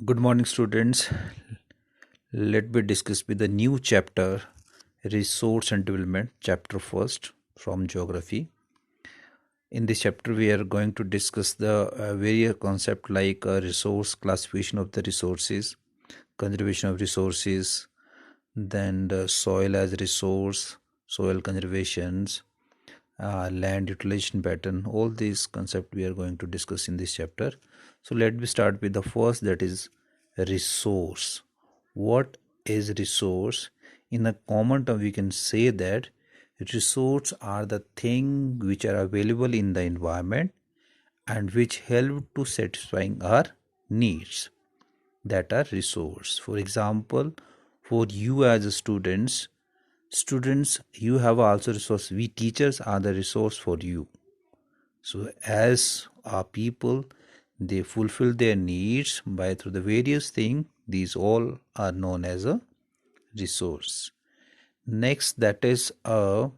Good morning, students. Let me discuss with the new chapter, Resource and Development, chapter first from Geography. In this chapter, we are going to discuss the various concepts like resource, classification of the resources, conservation of resources, then the soil as resource, soil conservations, land utilization pattern. All these concepts we are going to discuss in this chapter. So let me start with the first, that is resource. What is resource? In a common term, we can say that resources are the things which are available in the environment and which help to satisfying our needs, that are resource. For example, for you as a students, you have also resource. We teachers are the resource for you. So as our people, they fulfill their needs by through the various things. These all are known as a resource. Next, that is the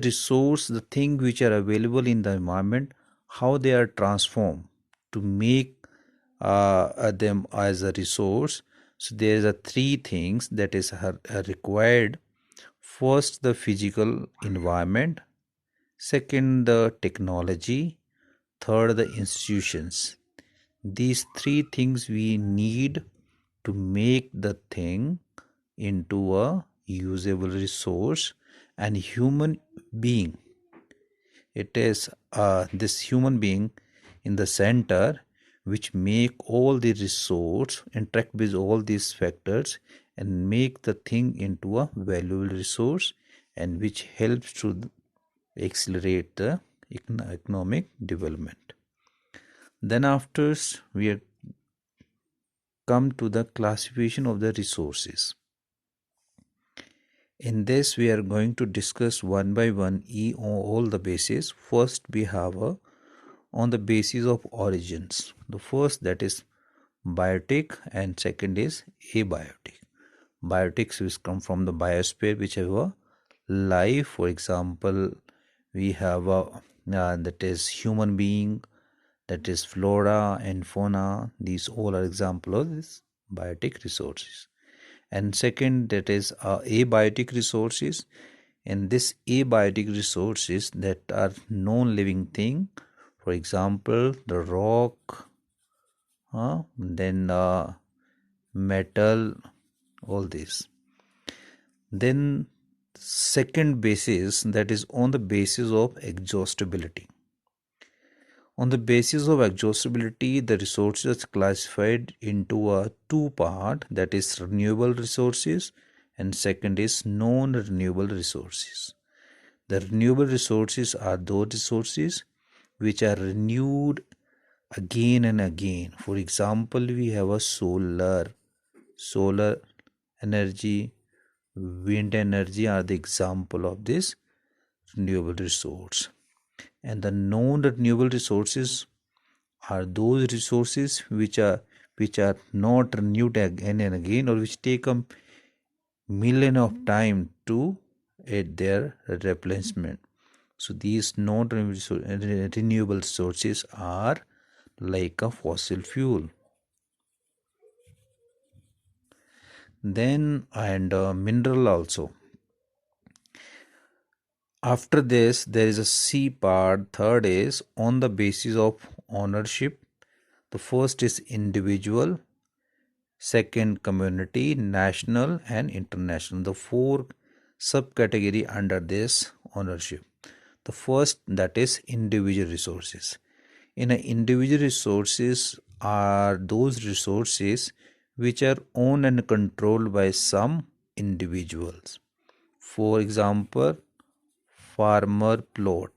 resource, the thing which are available in the environment, how they are transformed to make them as a resource. So there is a three things that is required. First, the physical environment. Second, the technology. Third, the institutions. These three things we need to make the thing into a usable resource and human being. It is this human being in the center which make all the resource interact with all these factors and make the thing into a valuable resource, and which helps to accelerate the economic development. Then after we come to the classification of the resources. In this, we are going to discuss one by one all the bases. First, we have on the basis of origins. The first, that is biotic, and second is abiotic. Biotics which come from the biosphere, which have a life. For example, we have that is human being, that is flora and fauna. These all are example of this biotic resources. And second, that is abiotic resources. And this abiotic resources that are non-living thing. For example, the rock, then metal, all this. Then second basis, that is on the basis of exhaustibility. On the basis of exhaustibility, the resources are classified into a two part, that is renewable resources, and second is non-renewable resources. The renewable resources are those resources which are renewed again and again. For example, we have a solar energy, wind energy are the example of this renewable resource. And the non-renewable resources are those resources which are not renewed again and again, or which take a million of time to add their replenishment. So these non-renewable resources are like a fossil fuel. Then and mineral also. After this, there is a C part. Third is on the basis of ownership. The first is individual, second community, national and international. The four subcategory under this ownership. The first, that is individual resources. In a individual resources are those resources which are owned and controlled by some individuals. For example, farmer plot.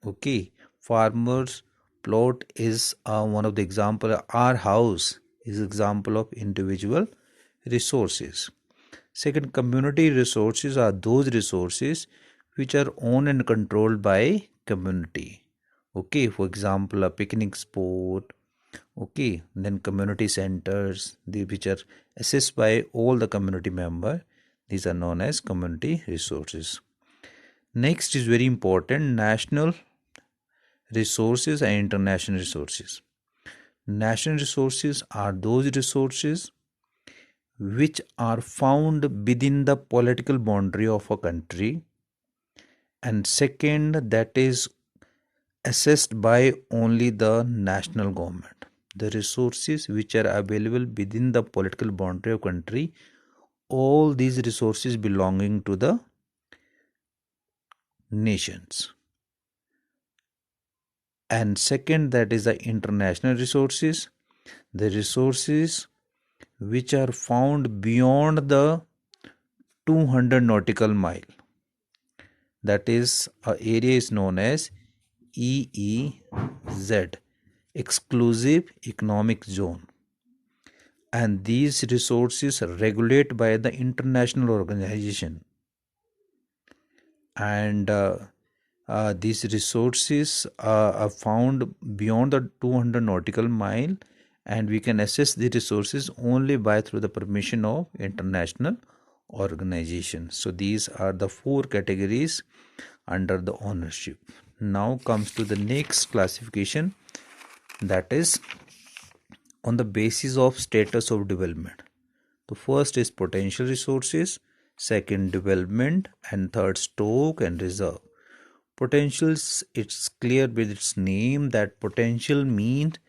Okay, farmers plot is one of the example. Our house is example of individual resources. Second, community resources are those resources which are owned and controlled by community. Okay, for example, a picnic spot. Okay, then community centers, which are assessed by all the community member. These are known as community resources. Next is very important, national resources and international resources. National resources are those resources which are found within the political boundary of a country, and second, that is assessed by only the national government. The resources which are available within the political boundary of country, all these resources belonging to the nations. And second, that is the international resources, the resources which are found beyond the 200 nautical mile. That is, a area is known as EEZ, exclusive economic zone, and these resources are regulated by the international organization, and these resources are found beyond the 200 nautical mile, and we can access the resources only by through the permission of international organization. So these are the four categories under the ownership. Now comes to the next classification, that is on the basis of status of development. The first is potential resources, second development, and third stock and reserve. Potentials, it's clear with its name that potential means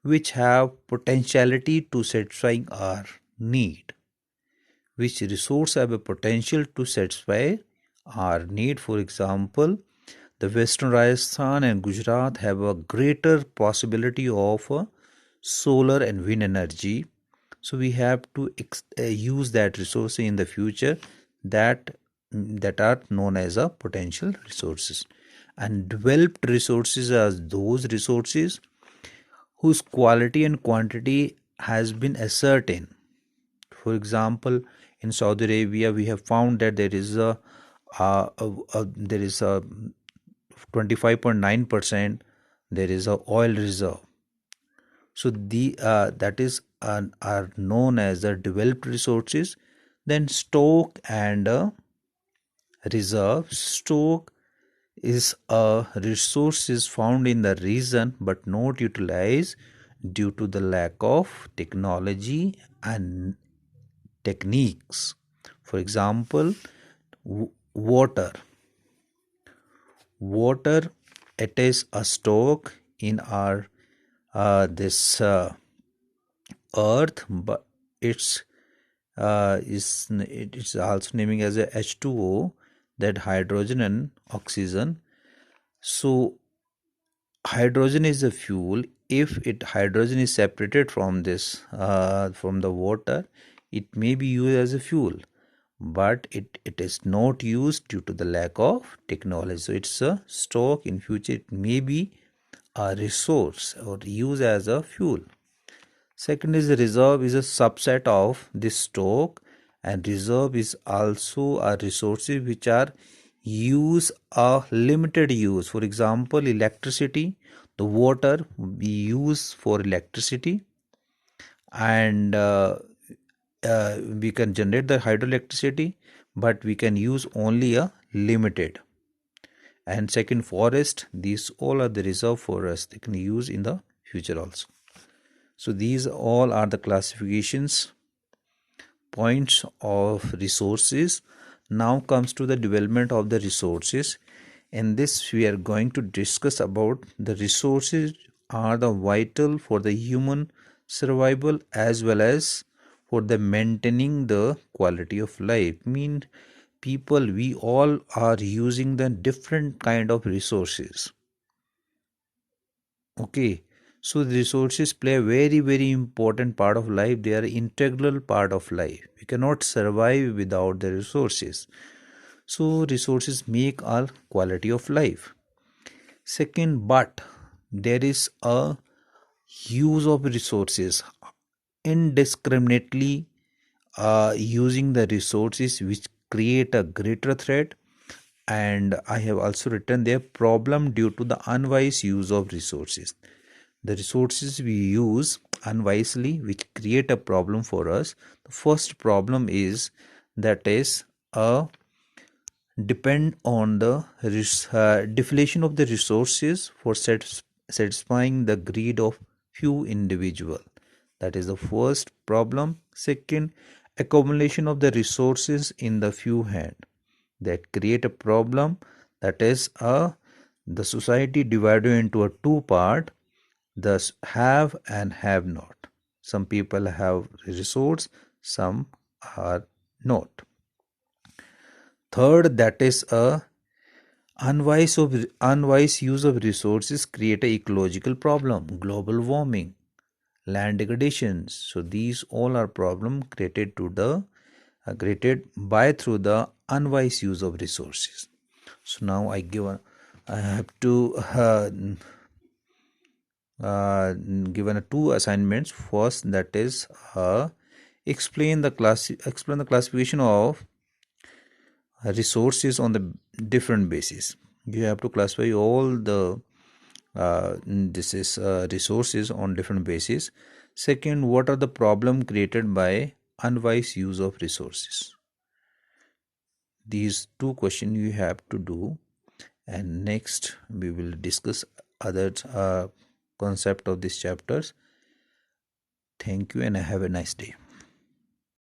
which have potentiality to satisfying our need. Which resource have a potential to satisfy our need. For example, the Western Rajasthan and Gujarat have a greater possibility of solar and wind energy. So we have to use that resource in the future, that are known as a potential resources. And developed resources are those resources whose quality and quantity has been ascertained. For example, in Saudi Arabia, we have found that there is a 25.9% there is a oil reserve. So the that is are known as the developed resources. Then stock and reserve. Stock is a resources found in the region but not utilized due to the lack of technology and techniques. For example, water. Water, it is a stock in our this earth, but it's also naming as a H2O, that hydrogen and oxygen. So hydrogen is a fuel. If hydrogen is separated from this from the water, it may be used as a fuel, but it is not used due to the lack of technology. So it's a stock. In future it may be a resource or used as a fuel. Second is the reserve, is a subset of this stock, and reserve is also a resources which are use a limited use. For example, electricity, the water we use for electricity, and we can generate the hydroelectricity, but we can use only a limited. And second, forest, these all are the reserve for us, they can use in the future also. So these all are the classifications points of resources. Now comes to the development of the resources. In this we are going to discuss about the resources are the vital for the human survival as well as for the maintaining the quality of life. People, we all are using the different kind of resources. Okay, so the resources play a very very important part of life. They are integral part of life. We cannot survive without the resources. So resources make our quality of life. Second, but there is a use of resources indiscriminately, using the resources which create a greater threat. And I have also written there problem due to the unwise use of resources. The resources we use unwisely which create a problem for us. The first problem is that is a depend on the deflation of the resources for satisfying the greed of few individual. That is the first problem. Second, accumulation of the resources in the few hand that create a problem, that is the society divided into a two part, thus have and have not. Some people have resource, some are not. Third, that is a unwise use of resources create a ecological problem, global warming, land degradation. So these all are problem created to the created by through the unwise use of resources. So now I have to given two assignments. First, that is explain the classification of resources on the different basis. You have to classify all the this is resources on different basis. Second, what are the problem created by unwise use of resources? These two questions you have to do, and next we will discuss other concept of these chapters. Thank you and have a nice day.